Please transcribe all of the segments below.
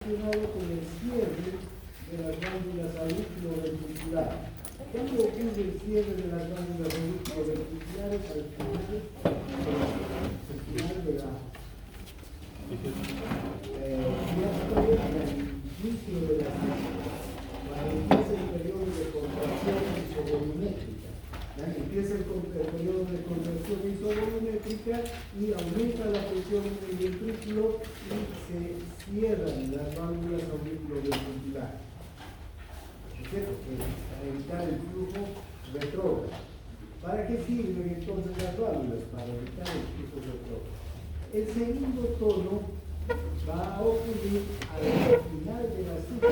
relacionado con el cierre de las glándulas auriculoventriculares. ¿Cuándo ocurre el cierre de las glándulas auriculoventriculares? Al final de la inicio de la cuando empieza el periodo de contracción isovolumétrica. Empieza el periodo de contracción isovolumétrica y aumenta la presión en el ventrículo y se cierran las válvulas auriculoventriculares. ¿Es cierto? Para evitar el flujo retrógrado. ¿Para qué sirven entonces las válvulas? Para evitar el flujo retrógrado. El segundo tono va a ocurrir al final de la cita,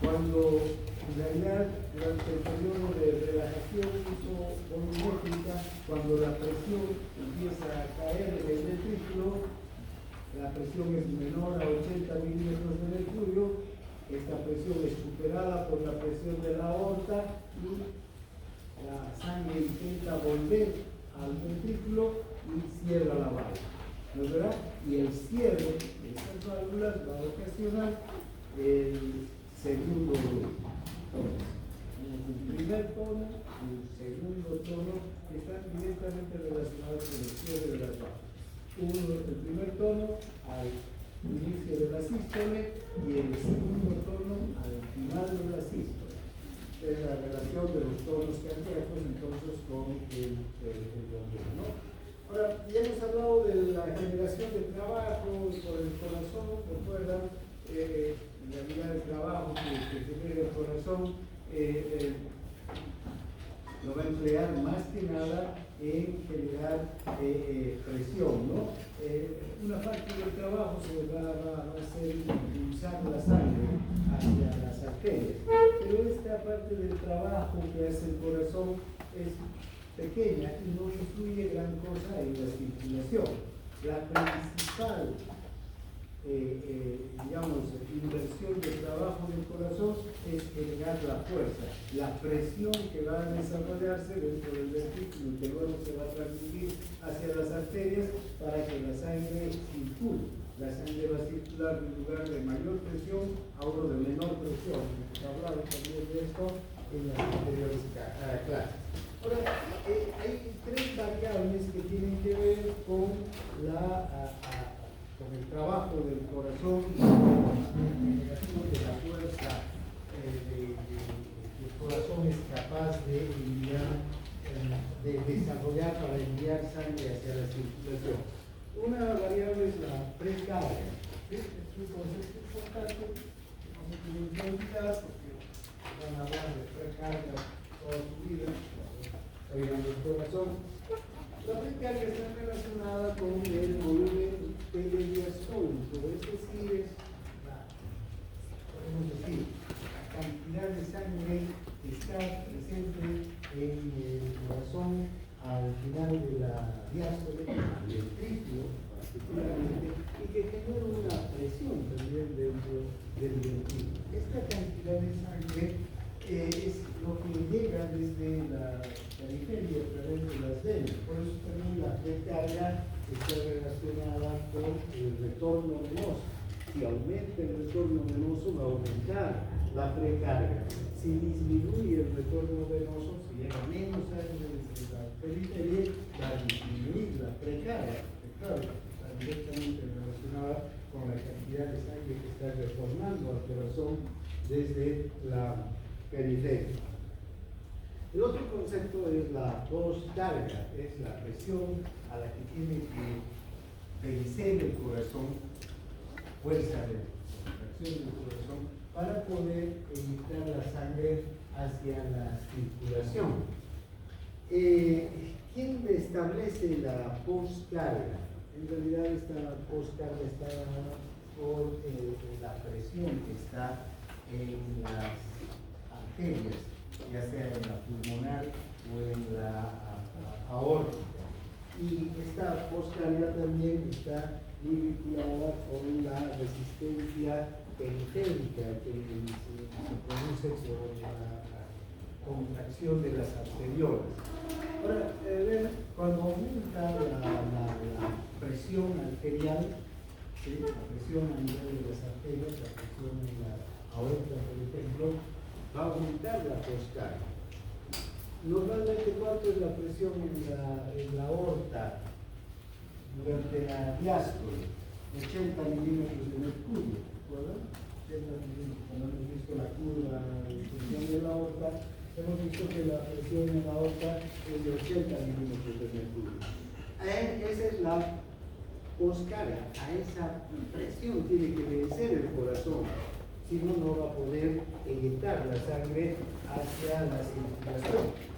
cuando en realidad durante el periodo de relajación isovolumétrica, cuando la presión empieza a caer en el ventrículo, la presión es menor a 80 milímetros de mercurio, esta presión es superada por la presión de la aorta y la sangre intenta volver al ventrículo y cierra la válvula, ¿no es verdad? Y el cierre de estas válvulas va a ocasionar el segundo tono. Un primer tono y un segundo tono que están directamente relacionados con el cierre de las válvulas. El primer tono al inicio de la sístole y el segundo tono al final de la sístole. Es la relación de los tonos cardíacos entonces con el bombeo, ¿no? Ahora, ya hemos hablado de la generación de trabajo por el corazón. Recuerdan, en realidad el trabajo que genera el corazón lo va a emplear más que nada en generar presión, ¿no? Una parte del trabajo se va a hacer impulsar la sangre hacia las arterias, pero esta parte del trabajo que hace el corazón es pequeña y no influye gran cosa en la circulación. La principal inversión de trabajo del corazón es generar la fuerza, la presión que va a desarrollarse dentro del ventrículo y que luego se va a transmitir hacia las arterias para que la sangre circule. La sangre va a circular de un lugar de mayor presión a uno de menor presión. Hemos hablado también de esto en las anteriores clases. Ahora, hay tres variables que tienen que ver con con el trabajo del corazón y con la generación de la fuerza que el corazón es capaz de enviar, de desarrollar para enviar sangre hacia la circulación. Una variable es la precarga. ¿Sí? Es un concepto importante que no se tiene que olvidar porque van a hablar de precarga toda su vida, oigan el corazón. La precarga está relacionada con el volumen telediastólico, es decir, podemos decir, la cantidad de sangre que está presente en el corazón al final de la diástole, al ventrículo particularmente, y que genera una presión también dentro del ventrículo. Esta cantidad de sangre es lo que llega desde la periferia a través de las venas. Por eso también la precarga está relacionada con el retorno venoso. Si aumenta el retorno venoso, va a aumentar la precarga. Si disminuye el retorno venoso, si llega menos sangre desde la periferia, va a disminuir la precarga. Claro, está directamente relacionada con la cantidad de sangre que está retornando al corazón desde la periferia. El otro concepto es la postcarga, es la presión a la que tiene que vencer el corazón, fuerza de contracción del corazón, para poder inyectar la sangre hacia la circulación. ¿Quién establece la postcarga? En realidad esta postcarga está por la presión que está en las arterias, ya sea en la pulmonar o en la aórtica. Y esta postcarga también está vinculada con la resistencia periférica que se produce por la contracción de las arteriolas. Ahora, cuando aumenta la presión arterial, ¿sí? La presión a nivel de las arterias, la presión en la aorta, por ejemplo, va a aumentar la poscarga. Normalmente, ¿cuánto es la presión en la aorta durante la diástole? 80 milímetros de mercurio, ¿recuerdan? 80 milímetros. Cuando hemos visto la curva de función de la aorta, hemos visto que la presión en la aorta es de 80 milímetros de mercurio. Esa es la poscarga. A esa presión tiene que vencer el corazón, si no, no va a poder eyectar la sangre hacia la circulación.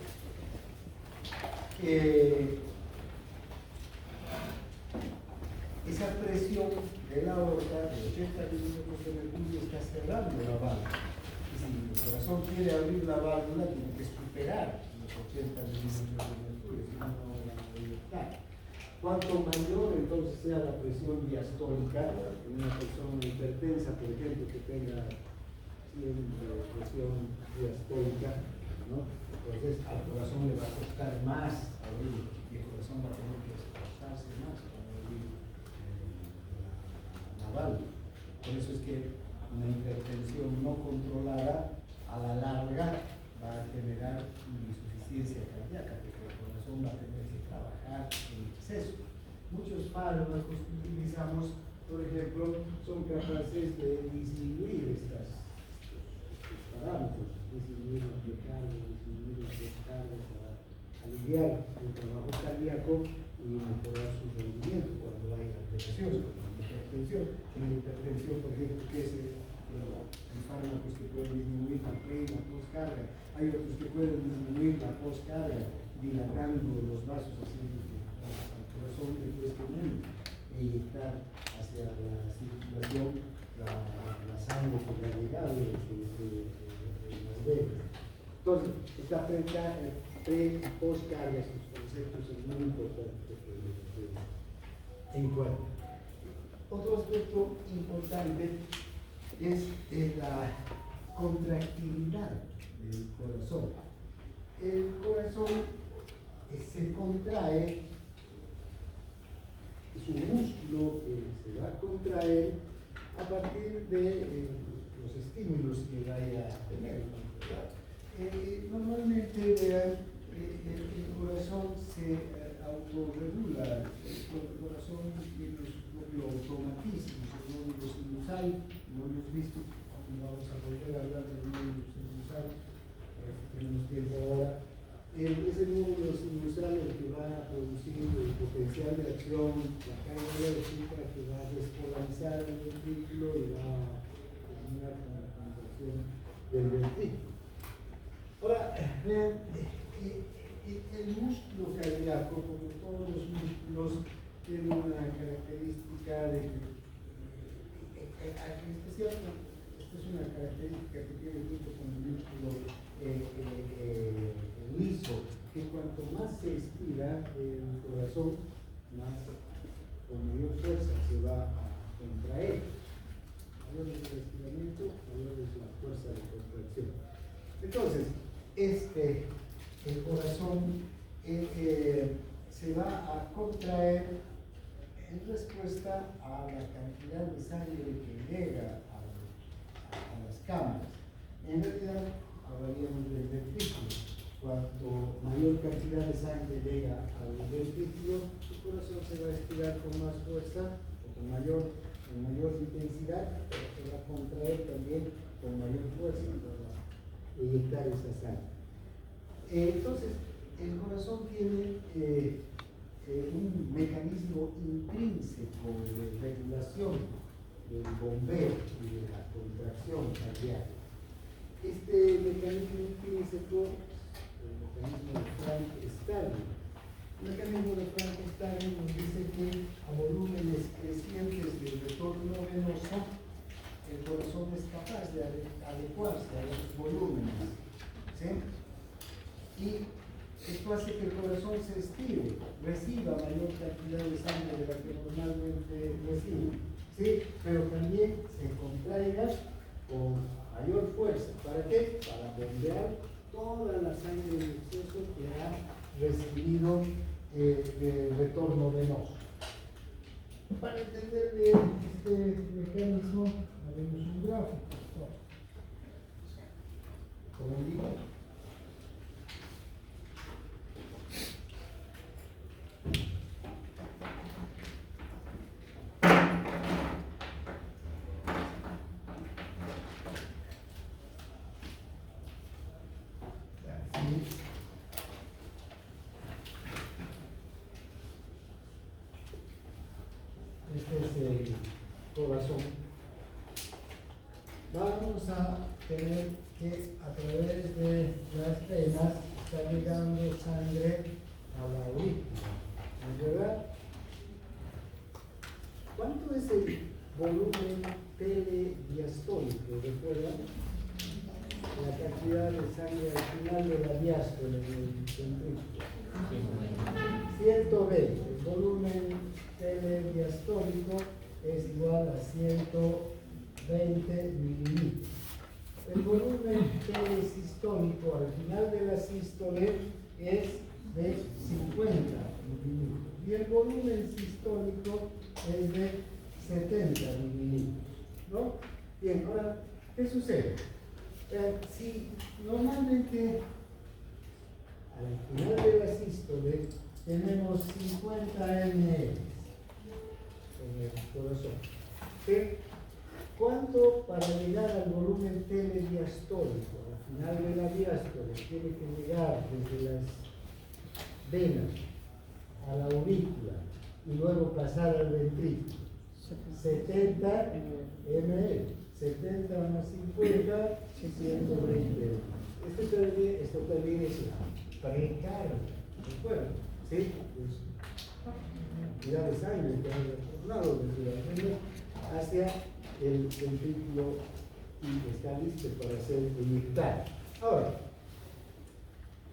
Esa presión de la aorta de 80 milímetros de mercurio está cerrando la válvula. Y si el corazón quiere abrir la válvula, tiene que superar los 80 milímetros de mercurio, si no, no va a eyectar. Cuanto mayor entonces sea la presión diastólica en una persona hipertensa, por ejemplo, que tenga presión diastólica, ¿no? Entonces al corazón le va a costar más abrir y el corazón va a tener que esforzarse más para abrir la válvula. Por eso es que una hipertensión no controlada a la larga va a generar insuficiencia cardíaca, porque el corazón va a tener que trabajar en exceso. Muchos fármacos que utilizamos, por ejemplo, son capaces de disminuir estos parámetros, disminuir la precarga, disminuir las descargas para aliviar el trabajo cardíaco y mejorar su rendimiento cuando hay alteraciones, como la hipertensión. En la hipertensión, por ejemplo, que es hay fármacos que pueden disminuir la pre y la poscarga, hay otros que pueden disminuir la poscarga, dilatando los vasos, haciendo que al corazón le cueste menos eyectar hacia la circulación la sangre que ha llegado de las venas. Entonces, esta pre y poscarga, estos conceptos es muy importante en cuenta. Otro aspecto importante es la contractilidad del corazón. El corazón se contrae, su músculo se va a contraer a partir de los estímulos que vaya a tener. Normalmente, vean, el corazón se autorregula, el corazón tiene su propio automatismo, el nódulo sinusal, lo hemos visto, vamos a volver a hablar del nódulo sinusal, tenemos tiempo ahora. Es el nódulo sinusal el que va a producir el potencial de acción, la carga eléctrica que va a despolarizar el ventrículo y va a terminar con la contracción del ventrículo. Ahora, vean, el músculo cardíaco, como todos los músculos, tiene una característica de en especial, esta es una característica que tiene junto con el músculo liso, que cuanto más se estira el corazón, más con mayor fuerza se va a contraer. Mayor es el estiramiento, mayor es la fuerza de contracción. Entonces, el corazón se va a contraer en respuesta a la cantidad de sangre que llega a las cámaras. En realidad, hablaríamos del ventrículo. Cuanto mayor cantidad de sangre llega al ventrículo, el corazón se va a estirar con más fuerza o con mayor intensidad, pero se va a contraer también con mayor fuerza para eyectar esa sangre. Entonces, el corazón tiene un mecanismo intrínseco de regulación del bombeo y de la contracción cardíaca. Este mecanismo intrínseco, el mecanismo de Frank-Starling. El mecanismo de Frank-Starling nos dice que a volúmenes crecientes del retorno venoso, el corazón es capaz de adecuarse a esos volúmenes. ¿Sí? Y esto hace que el corazón se estire, reciba mayor cantidad de sangre de la que normalmente recibe, ¿sí? Pero también se contraiga con mayor fuerza. ¿Para qué? Para bombear toda la sangre en exceso que ha recibido el retorno venoso. Para entender bien este mecanismo, haremos un gráfico. Como digo, este es el corazón. Vamos a tener que a través de las venas está llegando sangre a la aurícula, ¿no es verdad? ¿Cuánto es el volumen telediastólico? ¿Recuerdan? La cantidad de sangre al final de la diástole del ventrículo. 120. El volumen telediastólico es igual a 120 mililitros. El volumen telesistólico al final de la sístole es de 50 mililitros. Y el volumen sistólico es de 70 mililitros. ¿No? Bien, ahora, ¿qué sucede? Si normalmente al final de la sístole tenemos 50 ml en el corazón, ¿sí? ¿Cuánto para llegar al volumen telediastólico? Al final de la diástole tiene que llegar desde las venas a la aurícula y luego pasar al ventrículo. 70 ml. 70 más 50, 120. Esto también es la precarga, ¿recuerdan? ¿Sí? Pues, cantidad de sangre que ha retornado desde la vena hacia el ventrículo y está listo para ser inyectado. Ahora,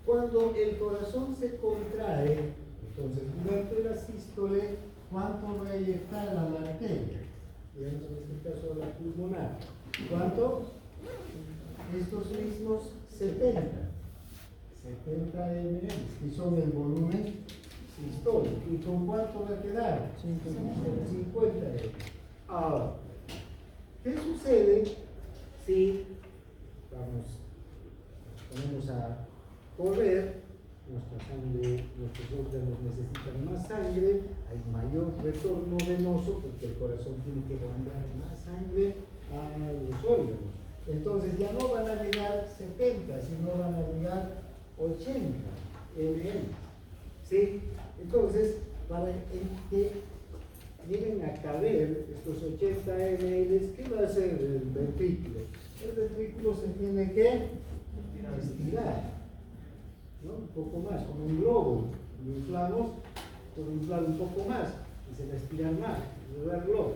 cuando el corazón se contrae, entonces durante la sístole, ¿cuánto va a inyectar a la arteria? Digamos en este caso a la pulmonar. ¿Cuánto? Estos mismos 70 ml, que son el volumen sistólico. ¿Y con cuánto va a quedar? 50 ml. Ahora, ¿qué sucede si ponemos a correr? Nuestra sangre, nuestros órganos necesitan más sangre, hay mayor retorno venoso porque el corazón tiene que mandar más sangre a los órganos. Entonces ya no van a llegar 70, sino van a llegar 80 ml. ¿Sí? Entonces, para que lleguen a caber estos 80 ml, ¿qué va a hacer el ventrículo? El ventrículo se tiene que estirar, ¿no? Un poco más, como un globo. Lo inflamos, por inflar un poco más y se va a estirar más, el globo.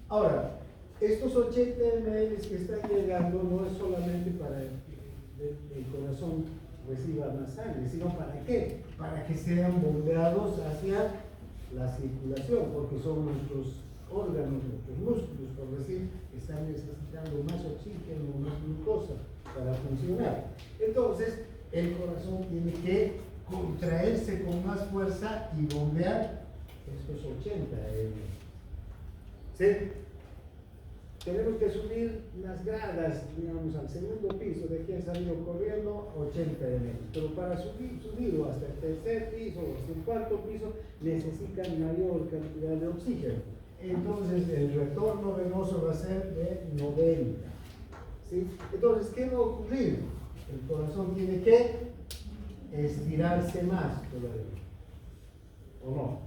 Ahora, estos 80 ml que están llegando no es solamente para el corazón reciba más sangre, sino ¿para qué? Para que sean bombeados hacia la circulación, porque son nuestros órganos, nuestros músculos, por decir, que están necesitando más oxígeno, más glucosa para funcionar. Entonces, el corazón tiene que contraerse con más fuerza y bombear estos 80 ml. ¿Sí? Tenemos que subir las gradas, digamos, al segundo piso de quien salió corriendo, 80 ml. Pero para subirlo hasta el tercer piso o hasta el cuarto piso, necesitan mayor cantidad de oxígeno. Entonces, el retorno venoso va a ser de 90. ¿Sí? Entonces, ¿qué va a ocurrir? El corazón tiene que estirarse más todavía. ¿O no?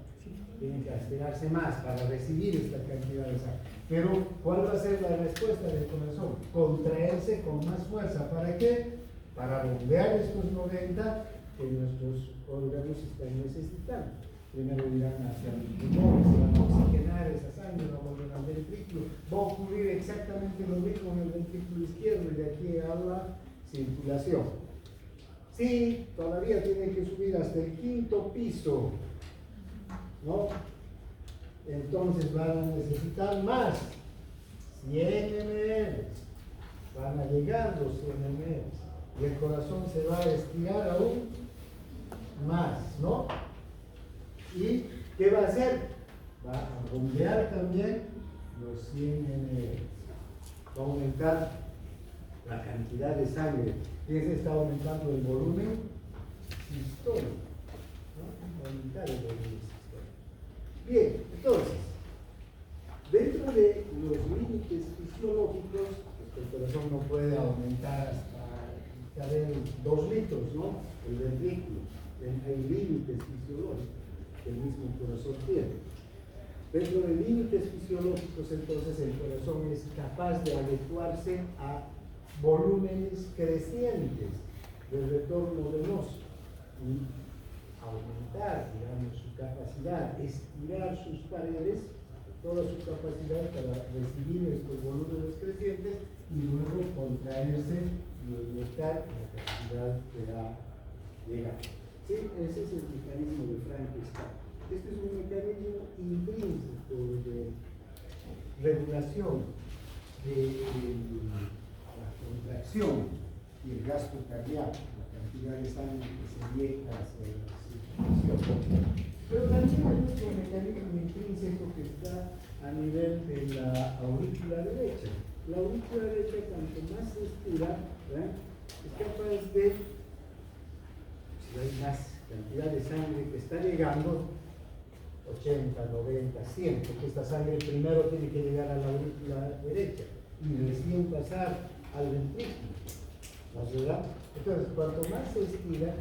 Tiene que estirarse más para recibir esta cantidad de sangre. Pero, ¿cuál va a ser la respuesta del corazón? Contraerse con más fuerza. ¿Para qué? Para bombear estos 90 que nuestros órganos están necesitando. Primero irán hacia los pulmones, se van a oxigenar esa sangre, va a volver al ventrículo. Va a ocurrir exactamente lo mismo en el ventrículo izquierdo y de aquí a la circulación. Sí, todavía tienen que subir hasta el quinto piso, ¿no? Entonces van a necesitar más, 100 ml, van a llegar los 100 ml, y el corazón se va a estirar aún más, ¿no? ¿Y qué va a hacer? va a bombear también los 100 ml. Va a aumentar la cantidad de sangre. Fíjense, está aumentando el volumen sistólico, ¿no? Va a aumentar el volumen sistólico. Bien, entonces, dentro de los límites fisiológicos, el corazón no puede aumentar hasta 2 litros, ¿no? El ventrículo. Hay límites fisiológicos que el mismo corazón tiene. Dentro de límites fisiológicos, entonces, el corazón es capaz de adecuarse a volúmenes crecientes del retorno venoso y aumentar, digamos, su capacidad, estirar sus paredes, toda su capacidad para recibir estos volúmenes crecientes y luego contraerse y inyectar la cantidad que ha llegado. ¿Sí? Ese es el mecanismo de Frankenstein. Este es un mecanismo intrínseco de regulación de la contracción y el gasto cardíaco, la cantidad de sangre que se inyecta hacia la circulación. Pero también hay otro mecanismo intrínseco que está a nivel de la aurícula derecha. La aurícula derecha, cuanto más se estira, es capaz de, si hay más cantidad de sangre que está llegando, 80, 90, 100, porque esta sangre primero tiene que llegar a la aurícula derecha y recién pasar al ventrículo, ¿no es verdad? Entonces, cuanto más se estira,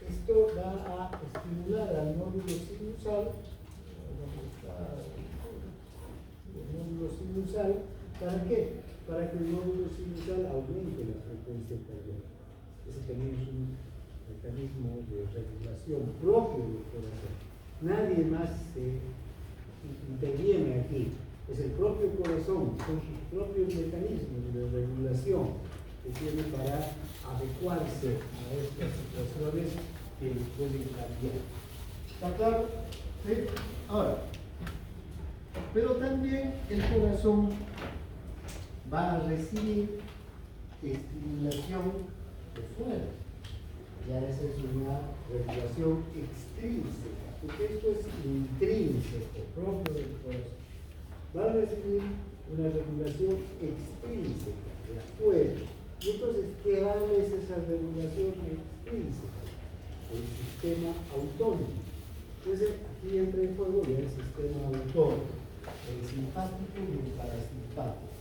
esto va a estimular al nódulo sinusal, ¿para qué? Para que el nódulo sinusal aumente la frecuencia cardíaca. Ese también es un mecanismo de regulación propio del corazón. Nadie más interviene aquí. Es el propio corazón, con sus propios mecanismos de regulación que tiene para adecuarse a estas situaciones que pueden cambiar. ¿Está claro? ¿Sí? Ahora, pero también el corazón va a recibir estimulación de fuera. Ya esa es una regulación extrínseca, porque esto es intrínseco, propio del corazón. Va a recibir una regulación extrínseca de afuera. Y entonces, ¿qué vale es esa regulación extrínseca? El sistema autónomo. Entonces, aquí entra en juego ya el sistema autónomo, el simpático y el parasimpático.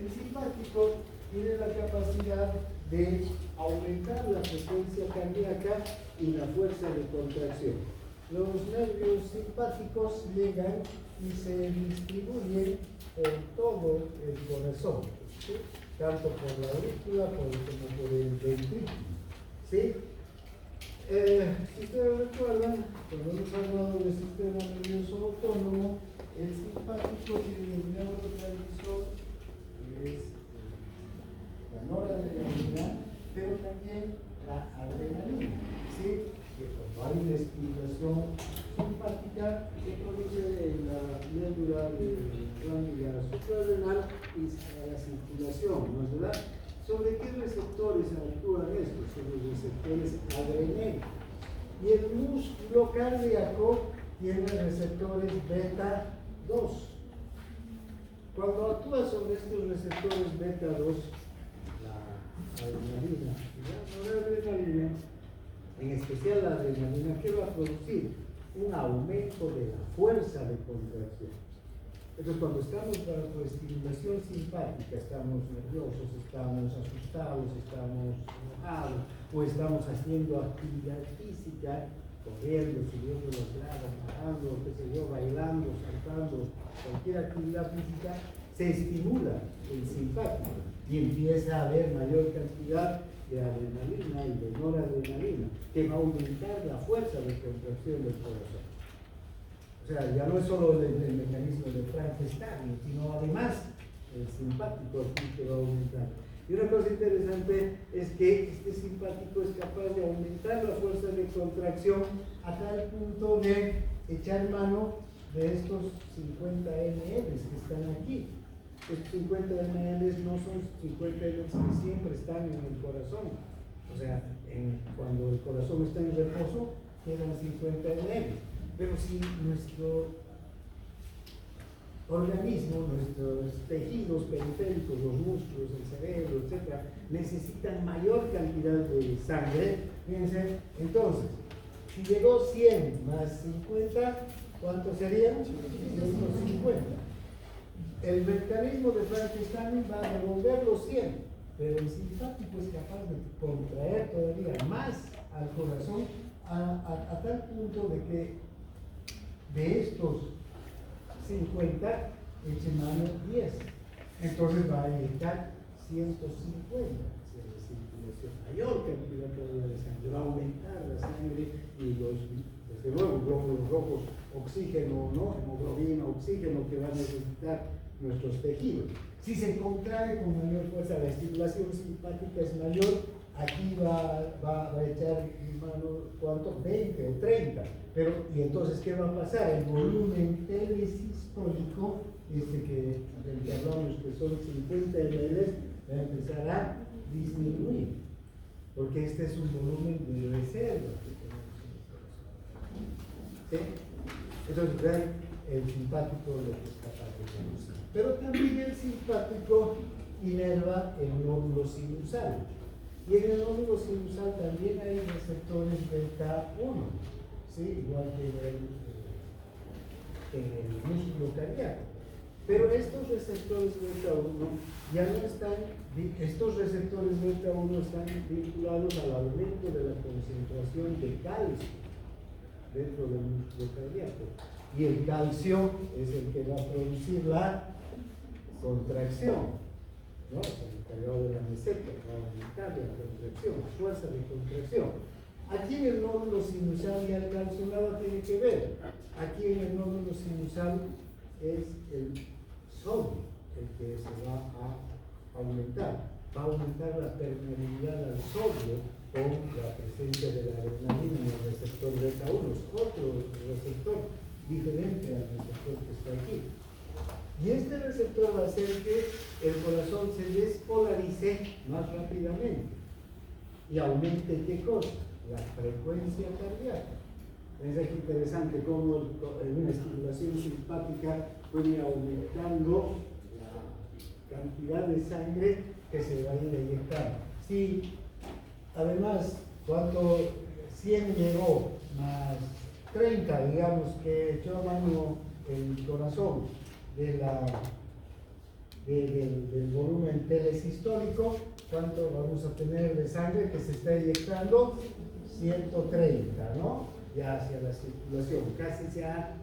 El simpático tiene la capacidad de aumentar la frecuencia cardíaca y la fuerza de contracción. Los nervios simpáticos llegan y se distribuyen por todo el corazón, ¿sí? Tanto por la aurícula como por el ventrículo, ¿sí? Si ustedes recuerdan, cuando hemos hablado del sistema nervioso autónomo, el simpático tiene el neurotransmisor, que es la noradrenalina, pero también la adrenalina, ¿sí? Que cuando hay una estimulación simpática se produce en la médula de glándula suprarrenal y a la circulación, ¿no es verdad? ¿Sobre qué receptores actúan estos? Sobre los receptores adrenérgicos. Y el músculo cardíaco tiene receptores beta 2. Cuando actúa sobre estos receptores beta 2, la adrenalina y la noradrenalina, en especial la adrenalina, ¿qué va a producir? Un aumento de la fuerza de contracción. Entonces, cuando estamos bajo estimulación simpática, estamos nerviosos, estamos asustados, estamos enojados, o estamos haciendo actividad física, corriendo, subiendo las gradas, nadando, qué sé yo, bailando, saltando, cualquier actividad física, se estimula el simpático y empieza a haber mayor cantidad de adrenalina y de noradrenalina, que va a aumentar la fuerza de contracción del corazón. O sea, ya no es solo el mecanismo de Frankenstein, sino además el simpático aquí que va a aumentar. Y una cosa interesante es que este simpático es capaz de aumentar la fuerza de contracción a tal punto de echar mano de estos 50 ml que están aquí. Estos 50 ml no son 50 ml que siempre están en el corazón. O sea, cuando el corazón está en reposo, quedan 50 ml. Pero si nuestro organismo, nuestros tejidos periféricos, los músculos, el cerebro, etc., necesitan mayor cantidad de sangre, fíjense, entonces, si llegó 100 más 50, ¿cuánto serían? 150. El mecanismo de Frankenstein va a devolver los 100, pero el simpático es capaz de contraer todavía más al corazón a tal punto de que de estos 50 eche mano 10. Entonces va a inyectar 150 hacia la circulación, mayor cantidad todavía de sangre, va a aumentar la sangre y desde luego, glóbulos rojos, oxígeno, ¿no? Hemoglobina, oxígeno que van a necesitar nuestros tejidos. Si se contrae con mayor fuerza, la estimulación simpática es mayor, aquí va a echar mano, ¿cuánto? 20 o 30. Pero, ¿y entonces qué va a pasar? El volumen telesistólico, del que hablamos, que son 50 ml, va a empezar a disminuir, porque este es un volumen de reserva que tenemos en el corazón. ¿Sí? Entonces, vean el simpático lo que es capaz de producir. Pero también el simpático inerva el nódulo sinusal. Y en el nódulo sinusal también hay receptores beta 1, ¿sí? Igual que en el músculo cardíaco. Pero estos receptores beta 1 ya no están, estos receptores beta 1 están vinculados al aumento de la concentración de calcio dentro del músculo cardíaco. Y el calcio es el que va a producir la contracción, ¿no? Es el encargado de la meseta, va a aumentar la contracción, la fuerza de contracción. Aquí en el nódulo sinusal y el calcio nada tiene que ver. Aquí en el nódulo sinusal es el sodio el que se va a aumentar. Va a aumentar la permeabilidad al sodio con la presencia de la adrenalina en el receptor beta 1. Es otro receptor diferente al receptor que está aquí. Y este receptor va a hacer que el corazón se despolarice más rápidamente y aumente ¿qué cosa? La frecuencia cardíaca. Es aquí interesante cómo en una estimulación simpática puede ir aumentando la cantidad de sangre que se va a ir inyectando. Si además cuando 100 llegó más 30, digamos que echó a mano el corazón del volumen telesistólico, ¿cuánto vamos a tener de sangre que se está inyectando? 130, ¿no? Ya hacia la circulación. Casi se ha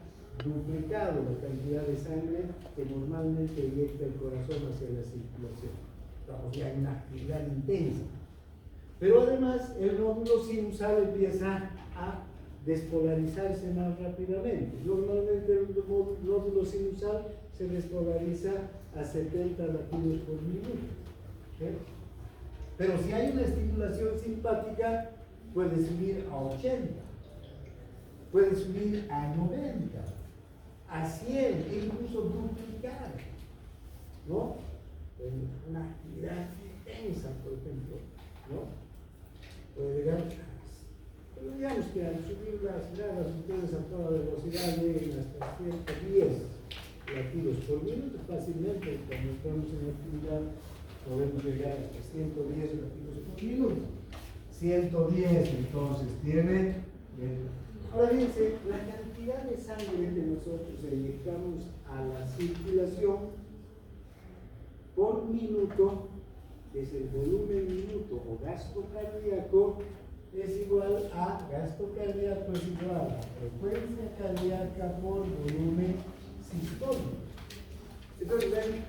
duplicado la cantidad de sangre que normalmente inyecta el corazón hacia la circulación. Estamos ya en una actividad intensa. Pero además el nódulo sinusal empieza a despolarizarse más rápidamente. Normalmente el nódulo sinusal se despolariza a 70 latidos por minuto. ¿Sí? Pero si hay una estimulación simpática, puede subir a 80, puede subir a 90, a 100, e incluso duplicar, ¿no? En una actividad intensa, por ejemplo, ¿no? Puede llegar a... Pero digamos que al subir las gradas ustedes a toda velocidad lleguen hasta 110 latidos por minuto, fácilmente cuando estamos en actividad podemos llegar hasta 110 latidos por minuto. 110 entonces tiene... Ahora fíjense, la cantidad de sangre que nosotros inyectamos a la circulación por minuto, que es el volumen minuto o gasto cardíaco, es igual a gasto cardíaco es igual a frecuencia cardíaca por volumen sistólico. Entonces, ven,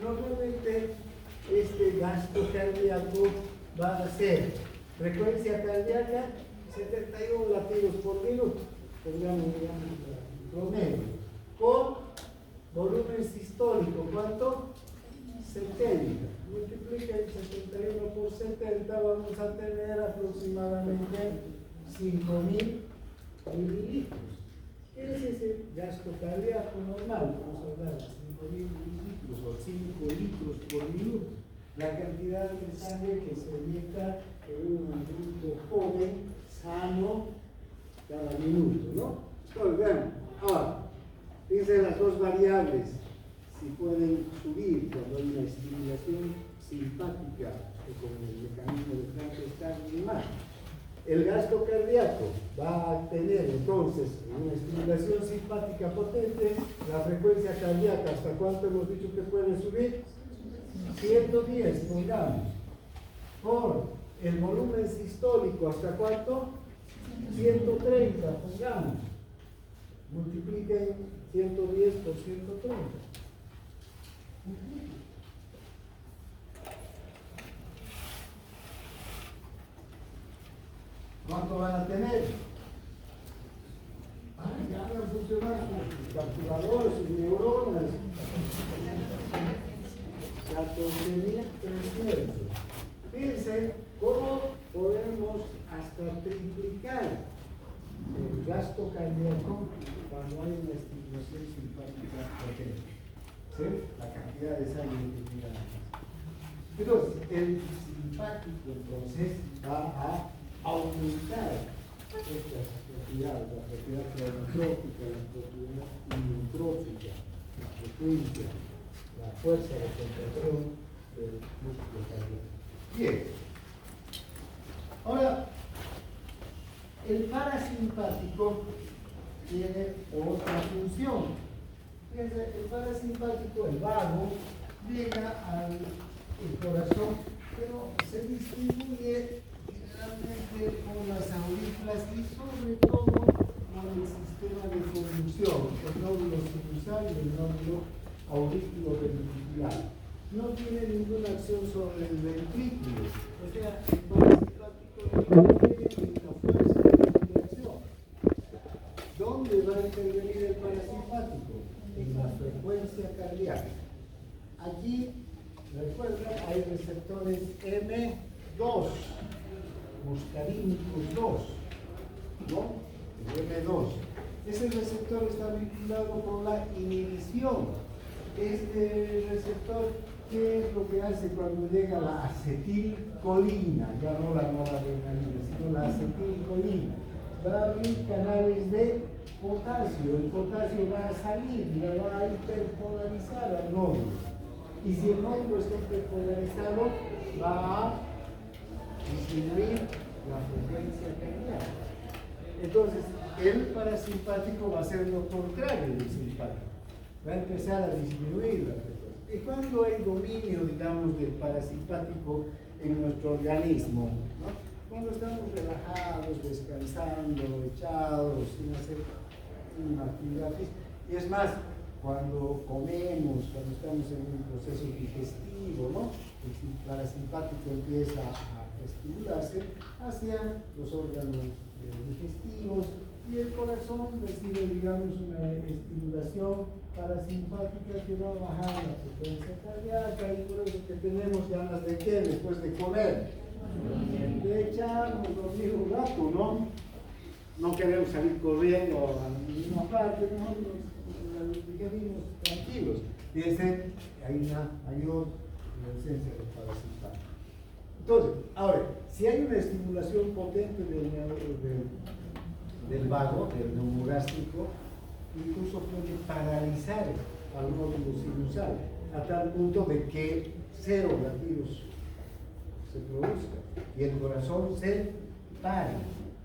normalmente este gasto cardíaco va a ser frecuencia cardíaca 71 latidos por minuto, pongamos el promedio, por volumen sistólico, ¿cuánto? 70. Multiplica el 71 por 70, vamos a tener aproximadamente 5.000 mililitros. ¿Qué es ese gasto cardíaco normal? Vamos a hablar de 5.000 mililitros o 5 litros por minuto. La cantidad de sangre que se inyecta en un adulto joven, sano, cada minuto, ¿no? Entonces, vean, ahora, fíjense las dos variables, si pueden subir cuando hay una estimulación simpática con el mecanismo de Frankenstein y más. El gasto cardíaco va a tener entonces una estimulación simpática potente, la frecuencia cardíaca, ¿hasta cuánto hemos dicho que puede subir? 110, pongamos. Por el volumen sistólico, ¿hasta cuánto? 130, pongamos. Multipliquen 110 por 130. ¿Cuánto van a tener? Ya van a funcionar sus calculadores, sus neuronas. 14.300. Fíjense cómo podemos hasta triplicar el gasto cardíaco cuando hay una estimulación simpática potente. ¿Sí? La cantidad de sangre que tira. Entonces, el simpático entonces va a aumentar estas propiedades, la propiedad cronotrópica, la propiedad inotrópica, la frecuencia, la fuerza de contracción del músculo cardíaco. Bien. Ahora, el parasimpático tiene otra función. Fíjense, el parasimpático, el vago, llega al corazón, pero se distribuye generalmente con las aurículas y sobre todo con el sistema de conducción, el nódulo sinusal y el nódulo auriculoventricular. No tiene ninguna acción sobre el ventrículo, o sea, el parasimpático no tiene la fuerza de contracción. ¿Dónde va a intervenir el parasimpático? En la frecuencia cardíaca. Allí, recuerden, hay receptores M2, muscarínicos 2, ¿no? El M2. Ese receptor está vinculado con la inhibición. Este receptor, ¿qué es lo que hace cuando llega la acetilcolina? Ya no la noradrenalina, sino la acetilcolina. Va a abrir canales de potasio. El potasio va a salir y la va a hiperpolarizar al nódulo. Y si el nódulo está hiperpolarizado, va a disminuir la frecuencia cardíaca. Entonces, el parasimpático va a ser lo contrario del simpático. Va a empezar a disminuir la frecuencia. Y cuando hay dominio, digamos, del parasimpático en nuestro organismo, ¿no? Cuando estamos relajados, descansando, echados, sin hacer una actividad física. Y es más, cuando comemos, cuando estamos en un proceso digestivo, ¿no? El parasimpático empieza a estimularse hacia los órganos digestivos y el corazón recibe, digamos, una estimulación parasimpática que va a bajar la frecuencia cardíaca y por eso que tenemos ganas de ¿qué? Después de comer. De echarnos, dormir un rato, ¿no? No queremos salir corriendo a ninguna parte, no, nos digerimos tranquilos. Fíjense, hay una mayor presencia del parasimpático. Entonces, ahora, si hay una estimulación potente del vago, del neumogástrico, incluso puede paralizar al nódulo sinusal, a tal punto de que 0 latidos se produzca y el corazón se pare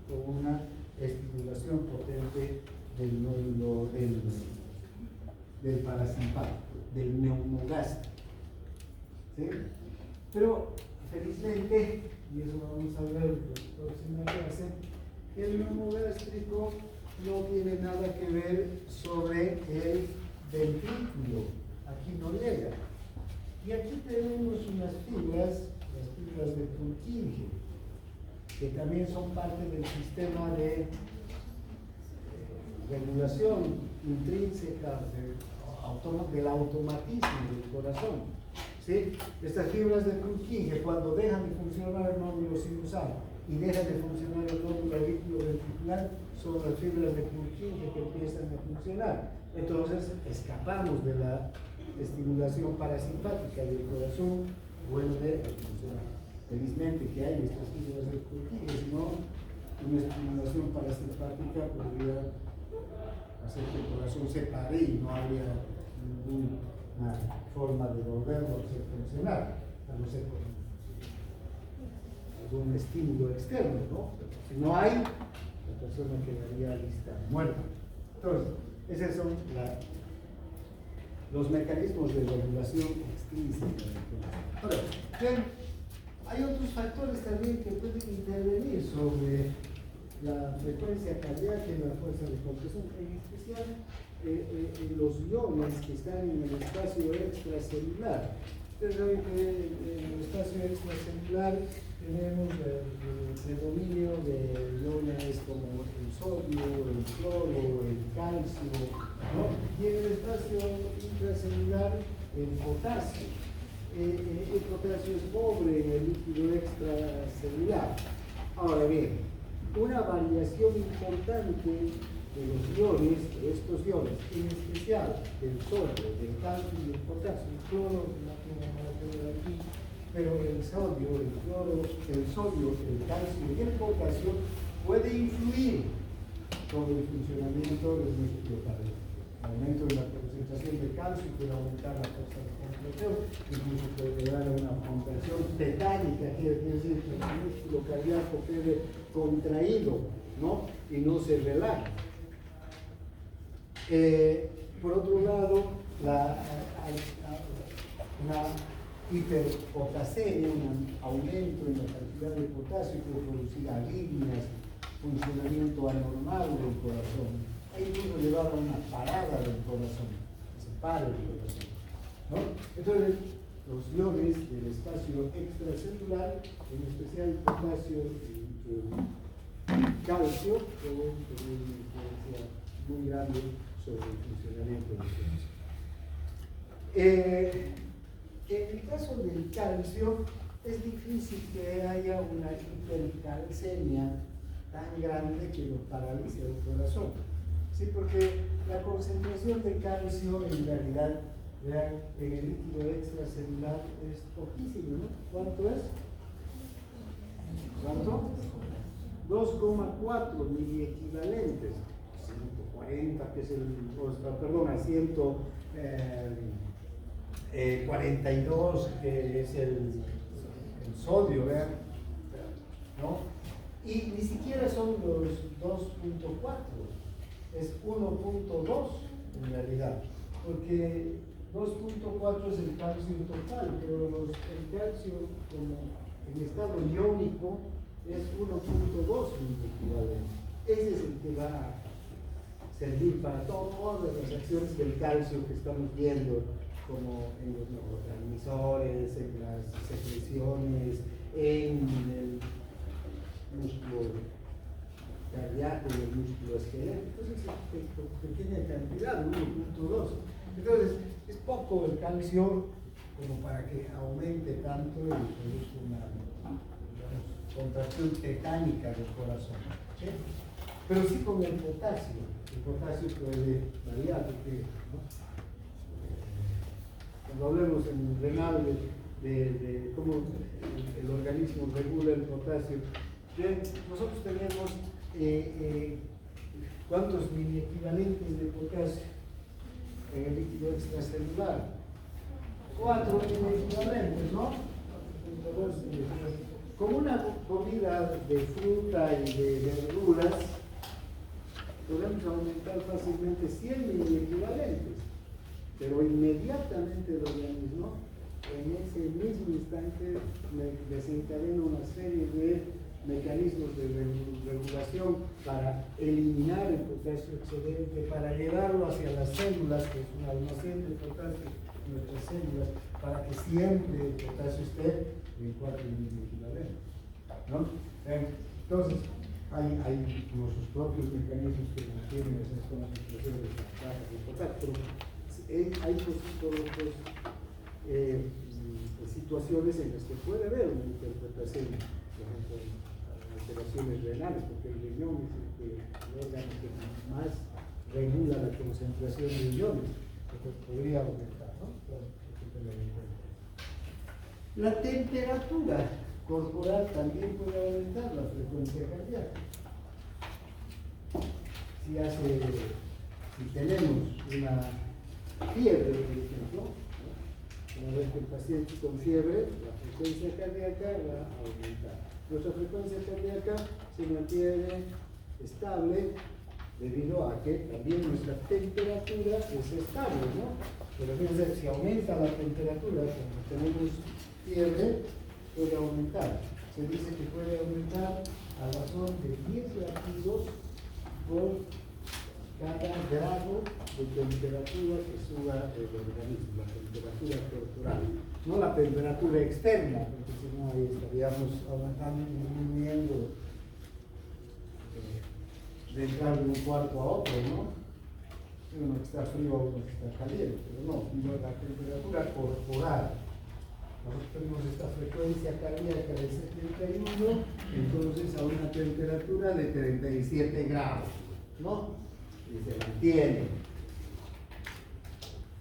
con una estimulación potente del nódulo del parasimpático, del neumogástrico. ¿Sí? Pero felizmente, y eso lo vamos a ver en la próxima clase, el neumogástrico no tiene nada que ver sobre el ventrículo, aquí no llega. Y aquí tenemos unas fibras, las fibras de Purkinje, que también son parte del sistema de regulación intrínseca del automatismo del corazón. ¿Sí? Estas fibras de Purkinje, cuando dejan de funcionar el nódulo sinusal y deja de funcionar el nódulo auriculoventricular, son las fibras de Purkinje que empiezan a funcionar. Entonces escapamos de la estimulación parasimpática y el corazón vuelve a funcionar. Felizmente que hay estas fibras de Purkinje, si no, una estimulación parasimpática podría hacer que el corazón se pare y no habría ninguna forma de volverlo a hacer funcionar, a no ser con algún estímulo externo, ¿no? Si no hay, la persona quedaría lista, muerta. Entonces, esos son los mecanismos de regulación extrínseca. Ahora, bien, hay otros factores también que pueden intervenir sobre la frecuencia cardíaca y la fuerza de compresión, en especial los iones que están en el espacio extracelular. Ustedes saben que en el espacio extracelular tenemos el predominio de iones como el sodio, el cloro, el calcio, ¿no? Y en el espacio intracelular el potasio. El potasio es pobre en el líquido extracelular. Ahora bien, una variación importante de los iones, de estos iones, en especial del sodio, del calcio y del potasio, el cloro no tiene nada que ver aquí, pero el sodio, el cloro, el sodio, el calcio y el potasio puede influir sobre el funcionamiento del músculo cardíaco. Aumento de la concentración de calcio puede aumentar la fuerza de compresión, incluso puede llevar a una contracción tetánica, quiere decir que el músculo cardíaco quede contraído, ¿no? Y no se relaja. Por otro lado, una hiperpotasemia, un aumento en la cantidad de potasio puede producir arritmias, funcionamiento anormal del corazón. Hay incluso llevar a una parada del corazón, que se pare el corazón, ¿no? Entonces, los iones del espacio extracelular, en especial el potasio y el calcio, pueden tener una influencia muy grande sobre el funcionamiento del corazón. En el caso del calcio, es difícil que haya una hipercalcemia tan grande que lo paralice el corazón. Sí, porque la concentración de calcio en realidad, vean, en el líquido extracelular es poquísimo, ¿no? ¿Cuánto es? ¿Cuánto? 2,4 miliequivalentes. 140, que es perdona, 142, que es el sodio, vean, ¿no? Y ni siquiera son los 2,4. Es 1,2 en realidad, porque 2,4 es el calcio total, pero el calcio como en estado iónico es 1,2 equivalente. Ese es el que va a servir para todas las acciones del calcio que estamos viendo, como en los neurotransmisores, en las secreciones, en el músculo cardíaco y el músculo esquelético. Entonces es pequeña cantidad, 1,2. Entonces es poco el calcio como para que aumente tanto y produzca una, digamos, contracción tetánica del corazón, ¿sí? Pero sí con el potasio. El potasio puede variar, porque, ¿no? Cuando hablemos en renal de cómo el organismo regula el potasio, bien, nosotros tenemos ¿cuántos miliequivalentes de potasio en el líquido extracelular? 4 miliequivalentes, ¿no? Con una comida de fruta y de verduras podemos aumentar fácilmente 100 miliequivalentes, pero inmediatamente el organismo en ese mismo instante desencadena una serie de mecanismos de regulación para eliminar el potasio excedente, para llevarlo hacia las células, que es un almacén de potasio en nuestras células, para que siempre el potasio esté en 4 miliequivalentes, ¿no? Entonces, hay nuestros propios mecanismos que mantienen esas concentraciones bajas de potasio, pero hay situaciones en las que puede haber una interpretación, por ejemplo, alteraciones renales, porque el riñón es el órgano que más regula la concentración de iones, entonces podría aumentar, ¿no? La temperatura corporal también puede aumentar la frecuencia cardíaca. Si hace Si tenemos una fiebre, por ejemplo, una vez que el paciente con fiebre, la frecuencia cardíaca va a aumentar. Nuestra frecuencia cardíaca se mantiene estable debido a que también nuestra temperatura es estable, ¿no? Pero fíjense, si aumenta la temperatura cuando tenemos fiebre, puede aumentar. Se dice que puede aumentar a razón de 10 latidos por cada grado de temperatura que suba el organismo, la temperatura corporal, no la temperatura externa, porque si no ahí estaríamos aumentando y disminuyendo de entrar de un cuarto a otro, ¿no? Uno que está frío, uno que está caliente, pero no, la temperatura corporal. Nosotros tenemos esta frecuencia cardíaca de 71, entonces a una temperatura de 37 grados, ¿no? Y se mantiene,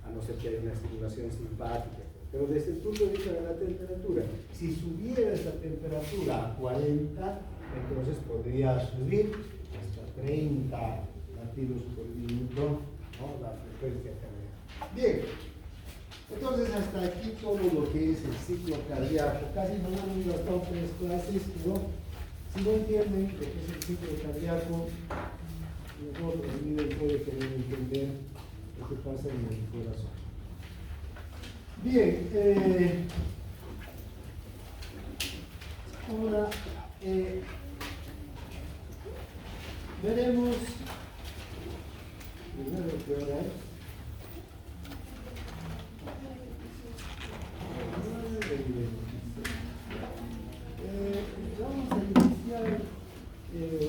a no ser que haya una estimulación simpática. Pero desde el punto de vista de la temperatura, si subiera esa temperatura a 40, entonces podría subir hasta 30 latidos por minuto, ¿no? La frecuencia cardíaca. Bien, entonces hasta aquí todo lo que es el ciclo cardíaco. Casi no hemos gastado 3 clases, pero si no entienden lo que es el ciclo cardíaco, mejor el líder puede querer entender lo que pasa en el corazón. Bien, ahora veremos primero que hora es. Vamos a iniciar el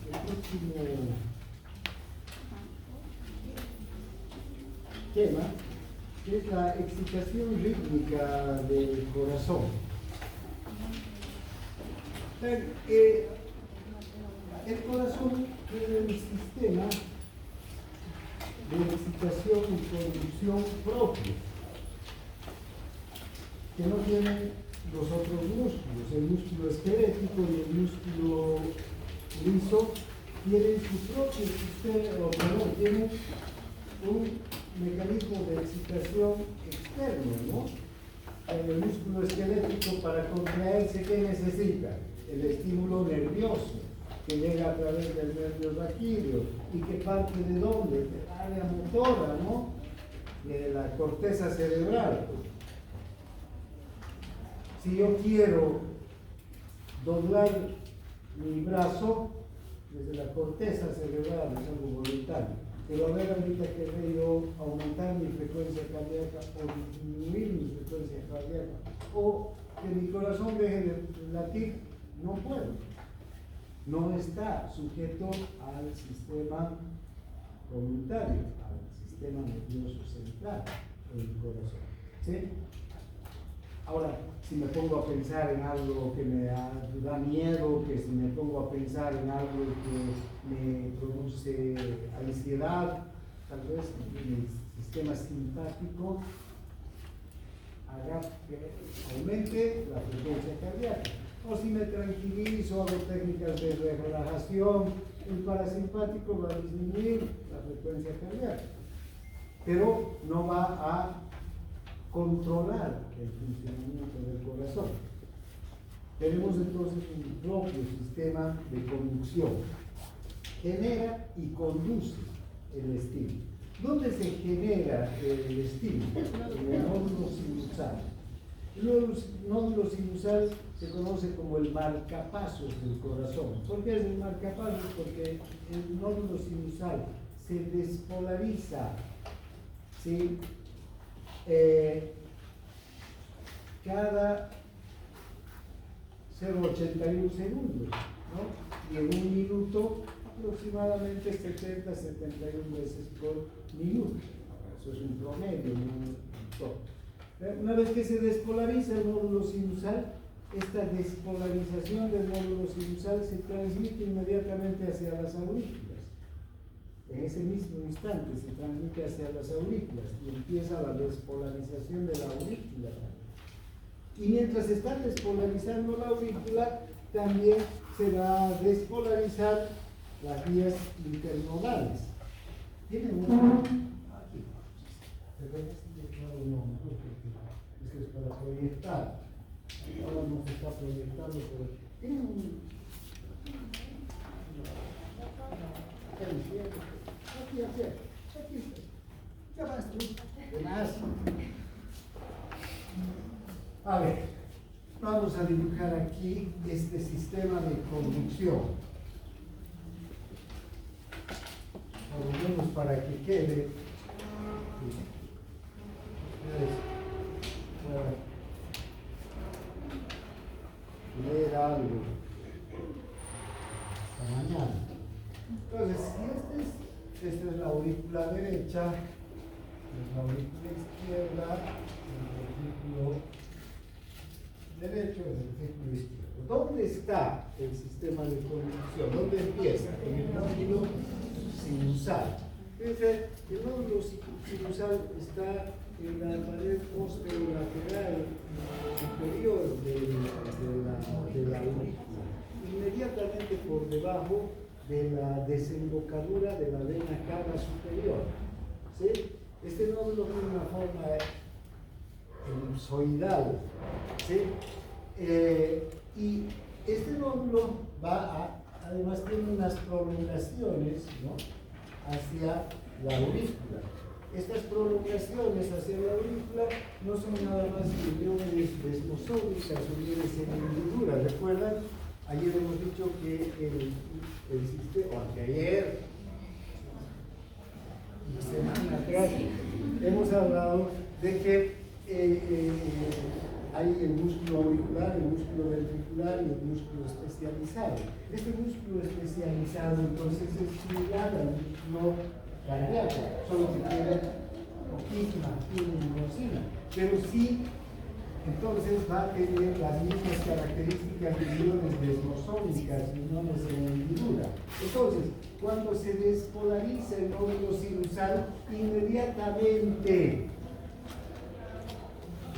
próximo tema, que es la excitación rítmica del corazón. El corazón tiene un sistema de excitación y conducción propio, que no tienen los otros músculos. El músculo esquelético y el músculo liso tienen su propio sistema, o perdón, tienen un mecanismo de excitación externo, ¿no? El músculo esquelético, para contraerse, ¿qué necesita? El estímulo nervioso, que llega a través del nervio raquídeo y que parte de dónde? De la área motora, ¿no? De la corteza cerebral. Si yo quiero doblar mi brazo desde la corteza cerebral, es algo voluntario, pero a ver ahorita que veo aumentar mi frecuencia cardíaca o disminuir mi frecuencia cardíaca o que mi corazón deje de latir, no puedo. No está sujeto al sistema voluntario, al sistema nervioso central del corazón. ¿Sí? Ahora, si me pongo a pensar en algo que me da miedo, que si me pongo a pensar en algo que me produce ansiedad, tal vez el sistema simpático haga que aumente la frecuencia cardíaca. O si me tranquilizo, hago técnicas de relajación, el parasimpático va a disminuir la frecuencia cardíaca, pero no va a controlar el funcionamiento del corazón. Tenemos entonces un propio sistema de conducción, genera y conduce el estímulo. ¿Dónde se genera el estímulo? En el nódulo sinusal. El nódulo sinusal se conoce como el marcapasos del corazón. ¿Por qué es el marcapasos? Porque el nódulo sinusal se despolariza, ¿sí? Cada 0,81 segundos, ¿no? Y en un minuto aproximadamente 70, 71 veces por minuto. Eso es un promedio, ¿no? Una vez que se despolariza el nódulo sinusal, esta despolarización del nódulo sinusal se transmite inmediatamente hacia las aurículas. En ese mismo instante se transmite hacia las aurículas y empieza la despolarización de la aurícula. Y mientras se está despolarizando la aurícula, también se va a despolarizar las vías internodales. Tiene un... Aquí. Pero este teclado no, mejor porque este es para proyectar. Ahora no se está proyectando, pero tiene un... Aquí. Ya vas tú. De más. A ver, vamos a dibujar aquí este sistema de conducción. Por lo menos para que quede. Leer algo esta mañana. Entonces, si esta es la aurícula derecha, la aurícula izquierda, el audículo derecho, el audículo izquierdo. ¿Dónde está el sistema de conducción? ¿Dónde empieza? En el nódulo sinusal. Fíjense, el nódulo sinusal está en la pared posterolateral superior de la aurícula, inmediatamente por debajo de la desembocadura de la vena cava superior. ¿Sí? Este nódulo tiene una forma elipsoidal. ¿Sí? Y este nódulo además tiene unas prolongaciones, ¿no?, hacia la aurícula. Estas prolongaciones hacia la aurícula no son nada más que uniones desmosónicas, uniones en hendidura. ¿Recuerdan? Ayer hemos dicho que el sistema, o anteayer, una semana atrás, hemos hablado de que hay el músculo auricular, el músculo ventricular y el músculo especializado. Este músculo especializado entonces es similar al músculo cardíaco, solo que tiene poquísima morcina, pero sí, entonces va a tener las mismas características de uniones desmosónicas y uniones en hendidura. Entonces, cuando se despolariza el nódulo sinusal, inmediatamente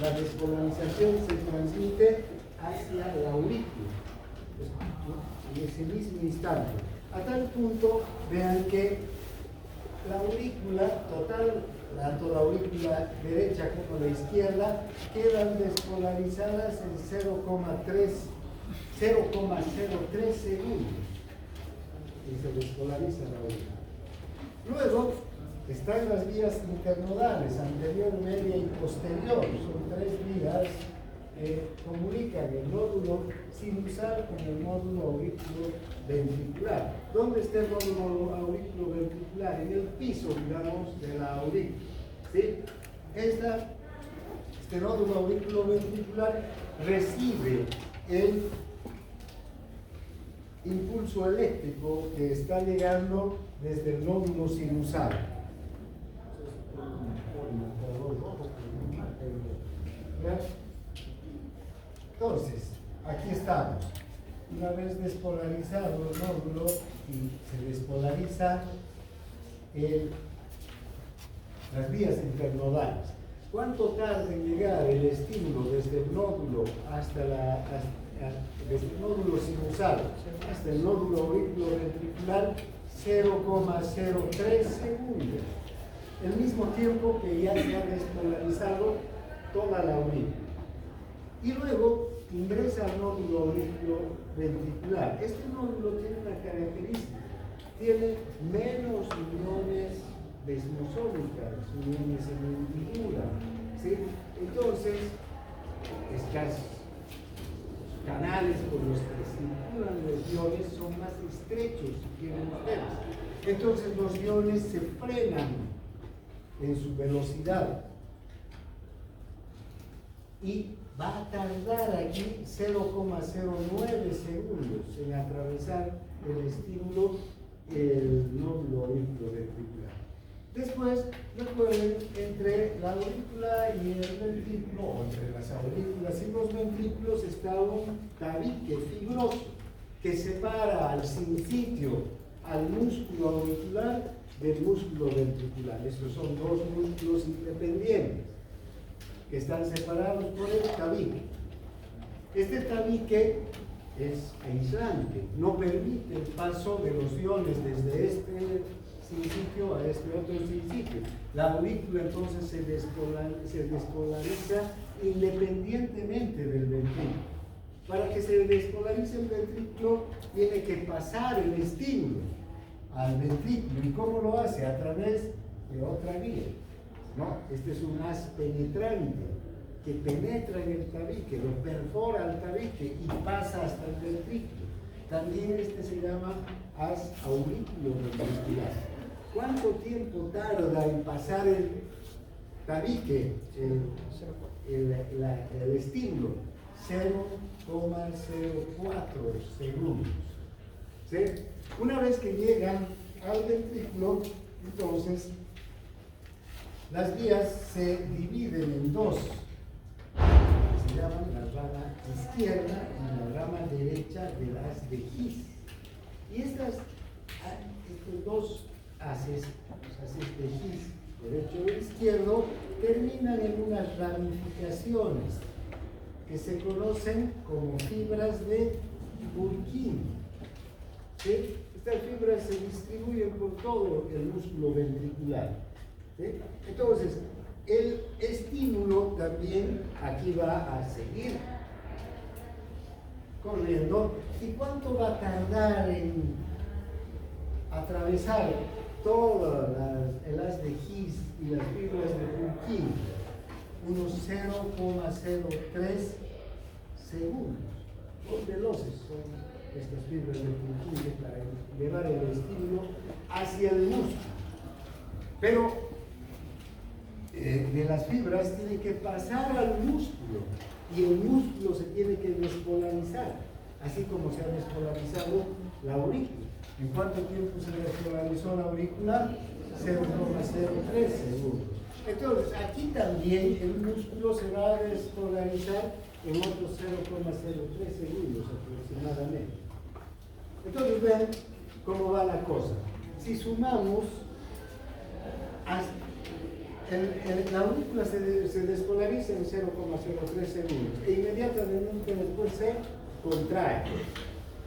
la despolarización se transmite hacia la aurícula, en ese mismo instante. A tal punto, vean que la aurícula total, tanto la aurícula derecha como la izquierda, quedan despolarizadas en 0,03 segundos. Y se despolariza la aurícula. Luego, están las vías internodales, anterior, media y posterior. Son 3 vías que comunican el nódulo sinusal con el nódulo auriculoventricular. ¿Dónde está el nódulo auriculoventricular? En el piso, digamos, de la aurícula. ¿Sí? Este nódulo auriculoventricular recibe el impulso eléctrico que está llegando desde el nódulo sinusal. Entonces, aquí estamos. Una vez despolarizado el nódulo y se despolariza las vías internodales. ¿Cuánto tarda en llegar el estímulo desde el nódulo desde el nódulo sinusal hasta el nódulo auriculoventricular? 0,03 segundos. El mismo tiempo que ya se ha despolarizado toda la aurícula. Y luego ingresa al nódulo auriculoventricular. Este nódulo tiene una característica, tiene menos uniones desmosónicas, uniones en hendidura, ¿sí? Entonces, estos canales por los que circulan los iones son más estrechos, si quieren ustedes. Entonces los iones se frenan en su velocidad y va a tardar aquí 0,09 segundos en atravesar el estímulo, el nódulo auriculoventricular. Después, recuerden, entre la aurícula y el ventrículo, o entre las aurículas y los ventrículos, está un tabique fibroso que separa al sinsitio, al músculo auricular del músculo ventricular. Estos son dos músculos independientes que están separados por el tabique. Este tabique es aislante, no permite el paso de los iones desde este sincipio a este otro sincipio. La aurícula entonces se despolariza independientemente del ventrículo. Para que se despolarice el ventrículo tiene que pasar el estímulo al ventrículo. ¿Y cómo lo hace? A través de otra vía, ¿no? Este es un haz penetrante que penetra en el tabique, lo perfora al tabique y pasa hasta el ventrículo. También este se llama haz auriculoventricular. ¿Cuánto tiempo tarda en pasar el tabique, el estímulo? 0,04 segundos. ¿Sí? Una vez que llegan al ventrículo, entonces las vías se dividen en dos, que se llaman la rama izquierda y la rama derecha del haz de His. Y estos dos haces, los haces de His, derecho e izquierdo, terminan en unas ramificaciones que se conocen como fibras de Purkinje. ¿Sí? Estas fibras se distribuyen por todo el músculo ventricular. ¿Sí? Entonces, el estímulo también aquí va a seguir corriendo. ¿Y cuánto va a tardar en atravesar todo el haz de His y las fibras de Purkinje? Unos 0,03 segundos. Muy veloces son estas fibras de Purkinje para llevar el estímulo hacia el músculo. Pero de las fibras tiene que pasar al músculo y el músculo se tiene que despolarizar, así como se ha despolarizado la aurícula. ¿En cuánto tiempo se despolarizó la aurícula? 0,03 segundos. Entonces, aquí también el músculo se va a despolarizar en otros 0,03 segundos aproximadamente. Entonces, vean cómo va la cosa. Si sumamos, la aurícula se despolariza en 0,03 segundos e inmediatamente después se contrae.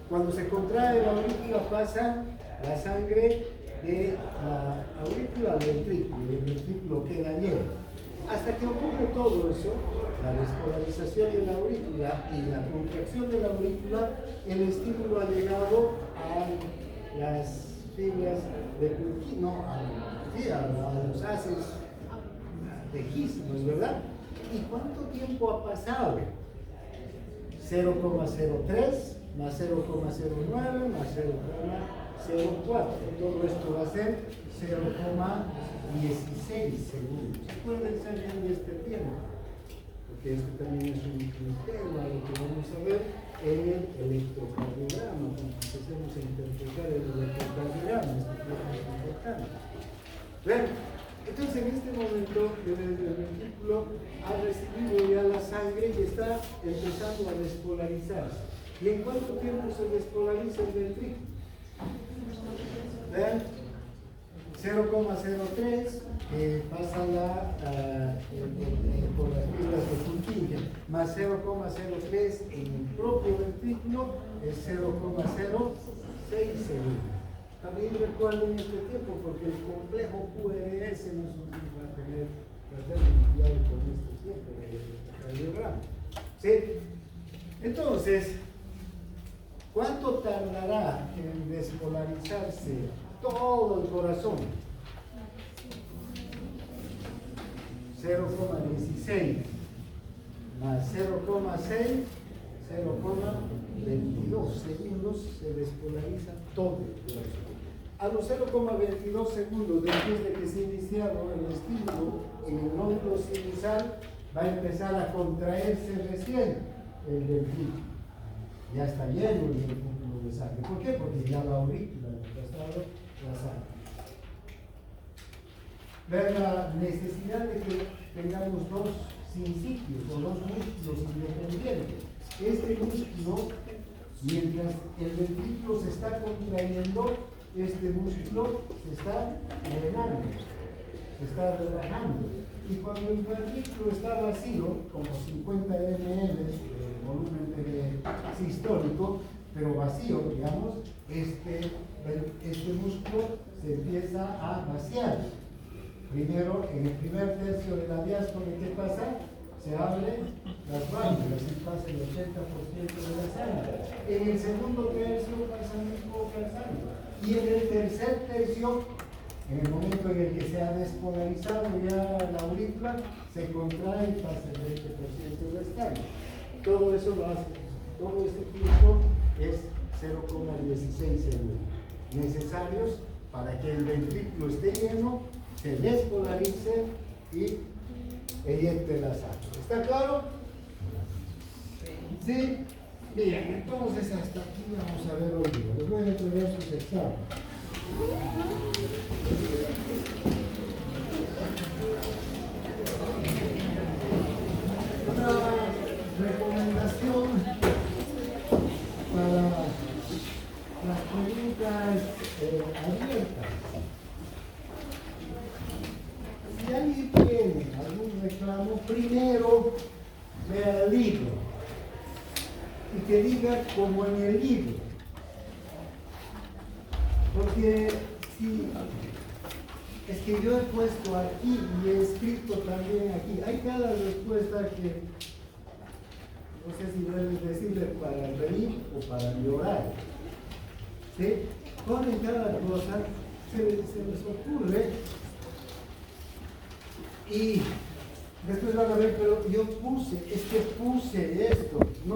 Cuando se contrae la aurícula pasa la sangre de la aurícula al ventrículo y el ventrículo queda lleno. Hasta que ocurre todo eso, la despolarización de la aurícula y la contracción de la aurícula, el estímulo ha llegado a las fibras de Purkinje, no, a los haces de His, ¿no es verdad? ¿Y cuánto tiempo ha pasado? 0,03 más 0,09 más 0,04. Todo esto va a ser 0,16 segundos. Acuérdense bien de este tiempo, porque este también es un tema, lo que vamos a ver en el electrocardiograma, cuando empecemos a interpretar el electrocardiograma, este tema es importante. Bueno, entonces en este momento el ventrículo ha recibido ya la sangre y está empezando a despolarizarse. ¿Y en cuánto tiempo se despolariza el ventrículo? ¿Ven? 0,03 pasa por las fibras de Purkinje, más 0,03 en el propio ventrículo es 0,06 segundos. También recuerden este tiempo porque el complejo QRS no va a tener cuidado con este tiempo del cardiograma. ¿Sí? Entonces, ¿cuánto tardará en despolarizarse todo el corazón? 0,16 más 0,6, 0,22 segundos se despolariza todo el corazón. A los 0,22 segundos después de que se ha iniciado el estímulo en el nódulo sinusal, va a empezar a contraerse recién el ventrículo. Ya está lleno el ventrículo de sangre. ¿Por qué? Porque ya la aurícula ha pasado la sangre. Ver la necesidad de que tengamos dos sincipios o dos músculos independientes. Este músculo, mientras el ventrículo se está contrayendo, este músculo se está drenando, se está relajando. Y cuando el ventrículo está vacío, como 50 ml de volumen sistólico, pero vacío, digamos, este músculo se empieza a vaciar. Primero, en el primer tercio de la diáspora, ¿qué pasa? Se abren las válvulas y pasa el 80% de la sangre. En el segundo tercio pasa muy poca sangre. Y en el tercer tercio, en el momento en el que se ha despolarizado ya la aurícula, se contrae y pasa el 20% restante. Todo eso lo hace, todo este tiempo es 0,16 segundos necesarios para que el ventrículo esté lleno, se despolarice y eyecte la sangre. ¿Está claro? Sí. Bien, entonces hasta aquí vamos a ver hoy día. Les voy a entregar sus exámenes. Una recomendación para las preguntas abiertas. Si alguien tiene algún reclamo, primero vea el libro y que diga como en el libro. Porque si es que yo he puesto aquí y he escrito también aquí, hay cada respuesta que no sé si deben decirle para reír o para llorar. ¿Sí? Ponen cada cosa, se les ocurre y después van a ver, pero yo puse, es que puse esto. No